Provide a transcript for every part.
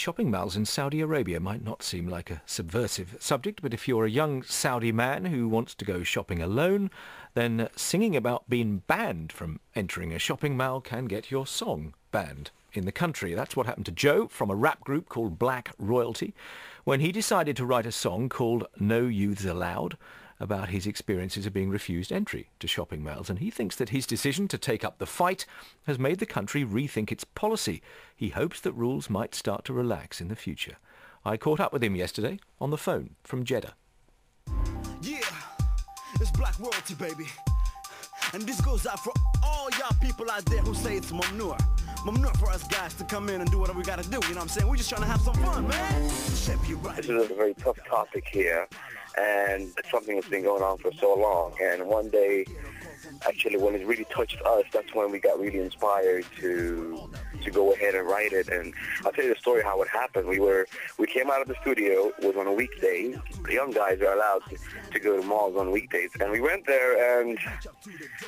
shopping malls in Saudi Arabia might not seem like a subversive subject, but if you're a young Saudi man who wants to go shopping alone, then singing about being banned from entering a shopping mall can get your song banned in the country. That's what happened to Joe from a rap group called BLAK when he decided to write a song called No Youths Allowed about his experiences of being refused entry to shopping malls, and he thinks that his decision to take up the fight has made the country rethink its policy. He hopes that rules might start to relax in the future. I caught up with him yesterday on the phone from Jeddah. Yeah, it's Black royalty, baby. And this goes out for all y'all people out there who say it's mamnur. Mamnur for us guys to come in and do whatever we gotta do, you know what I'm saying? We're just trying to have some fun, man. This is a very tough topic here, and it's something that's been going on for so long. And one day, actually, when it really touched us, that's when we got really inspired to go ahead and write it. And I'll tell you the story how it happened. We came out of the studio. It was on a weekday. The young guys are allowed to go to malls on weekdays, and we went there, and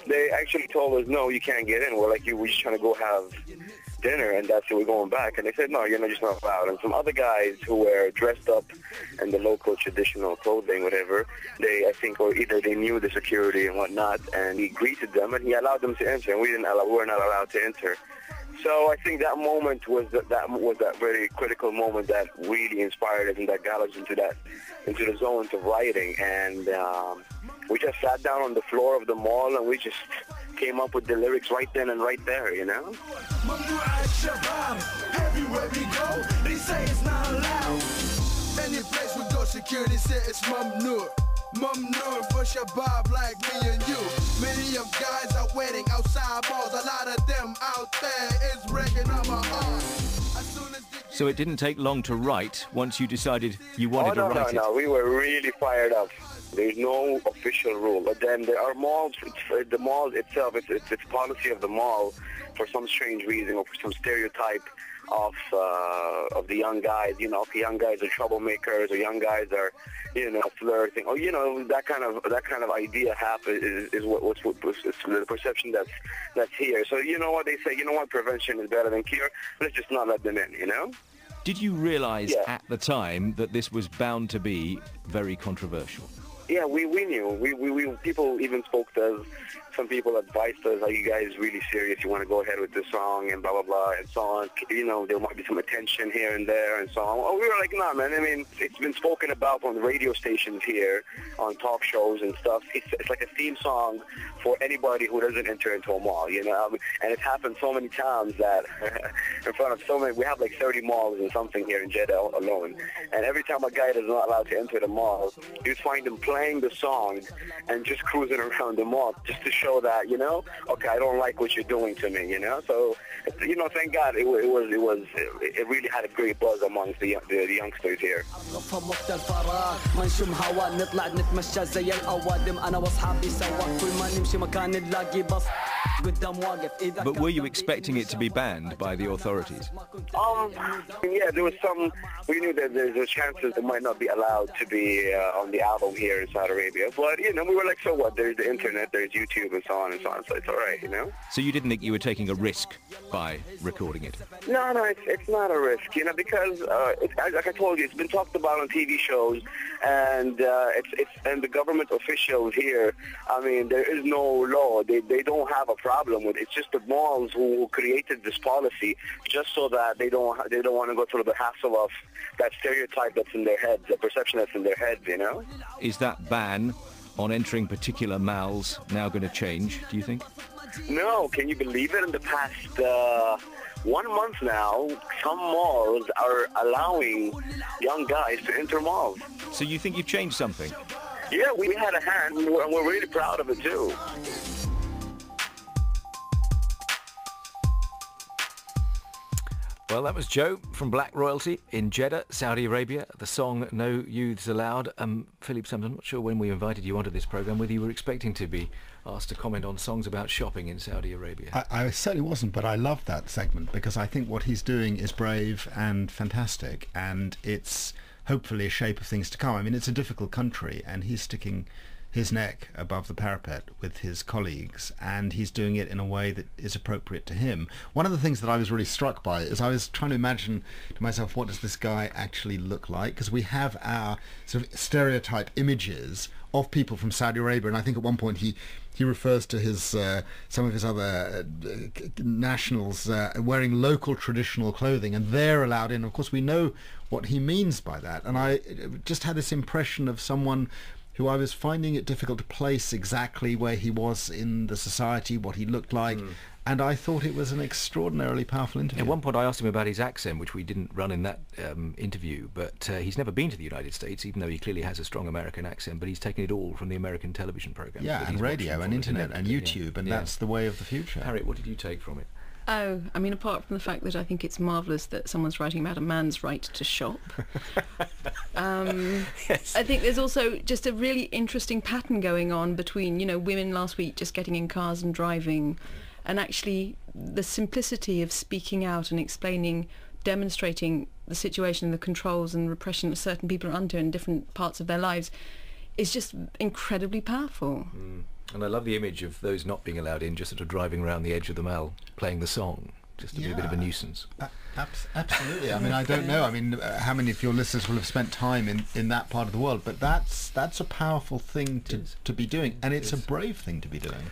they actually told us, no, you can't get in. We're like, we're just trying to go have dinner, and that's it, we're going back. And they said, no, you're just not allowed. And some other guys who were dressed up in the local traditional clothing, whatever, I think, or either they knew the security and whatnot, and he greeted them and he allowed them to enter, and we were not allowed to enter. So I think that moment was that very critical moment that really inspired us and that got us into the zone of writing. And we just sat down on the floor of the mall and we just came up with the lyrics right then and right there, you know? Everywhere we go, they say it's not allowed. Any place we go, security say it's mamnur. Mamnur for Shabab like me and you. Many of guys are waiting outside malls. A lot of them out there is breaking on my arm. So it didn't take long to write once you decided you wanted to write it? No, we were really fired up. There's no official rule, but then there are malls. The mall itself, it's policy of the mall for some strange reason or for some stereotype of the young guys. You know, if young guys are troublemakers or young guys are, flirting, or that kind of idea is what's the perception that's here. So you know what they say? You know what? Prevention is better than cure. Let's just not let them in. You know. Did you realise at the time that this was bound to be very controversial? Yeah, we knew. We people even spoke to us. Some people advised us, are you guys really serious? You want to go ahead with this song and blah, blah, blah, and so on. There might be some attention here and there and so on. Well, we were like, nah, man. I mean, it's been spoken about on the radio stations here, on talk shows and stuff. It's like a theme song for anybody who doesn't enter into a mall, and it's happened so many times that in front of so many, we have like 30 malls and something here in Jeddah alone. And every time a guy is not allowed to enter the mall, you just find him playing the song and just cruising around the mall just to show that, okay, I don't like what you're doing to me, So, thank God it really had a great buzz amongst the youngsters here. But were you expecting it to be banned by the authorities? Yeah, there was some. We knew that there's a chance that it might not be allowed to be on the album here in Saudi Arabia. But we were like, so what? There's the internet, there's YouTube, and so on and so on. So it's all right, So you didn't think you were taking a risk by recording it? No, it's not a risk, because like I told you, it's been talked about on TV shows, and and the government officials here. I mean, there is no law. They don't have a problem with it. It's just the malls who created this policy just so that they don't want to go through the hassle of that stereotype that's in their heads, the perception that's in their heads, Is that ban on entering particular malls now going to change, do you think? No, can you believe it? In the past 1 month now, some malls are allowing young guys to enter malls. So you think you've changed something? Yeah, we had a hand, and we're really proud of it too. Well, that was Joe from Black Royalty in Jeddah, Saudi Arabia. The song No Youths Allowed. Philip, I'm not sure when we invited you onto this programme whether you were expecting to be asked to comment on songs about shopping in Saudi Arabia. I certainly wasn't, but I love that segment because I think what he's doing is brave and fantastic, and it's hopefully a shape of things to come. I mean, it's a difficult country, and he's sticking his neck above the parapet with his colleagues, and he's doing it in a way that is appropriate to him. One of the things that I was really struck by is I was trying to imagine to myself, what does this guy actually look like? Because we have our sort of stereotype images of people from Saudi Arabia, and I think at one point he refers to his some of his other nationals wearing local traditional clothing, and they're allowed in. Of course, we know what he means by that, and I just had this impression of someone who I was finding it difficult to place exactly where he was in the society, what he looked like, and I thought it was an extraordinarily powerful interview. At one point I asked him about his accent, which we didn't run in that interview, but he's never been to the United States, even though he clearly has a strong American accent, but he's taken it all from the American television programs. Yeah, and radio and internet and YouTube, and that's the way of the future. Harriet, what did you take from it? Oh, I mean, apart from the fact that I think it's marvellous that someone's writing about a man's right to shop. Yes. I think there's also just a really interesting pattern going on between, you know, women last week just getting in cars and driving, and actually the simplicity of speaking out and explaining, demonstrating the situation and the controls and repression that certain people are under in different parts of their lives is just incredibly powerful. And I love the image of those not being allowed in, just sort of driving around the edge of the Mall, playing the song, just to be a bit of a nuisance. Absolutely. I mean, I don't know. I mean, how many of your listeners will have spent time in that part of the world? But that's a powerful thing to be doing, and it's a brave thing to be doing.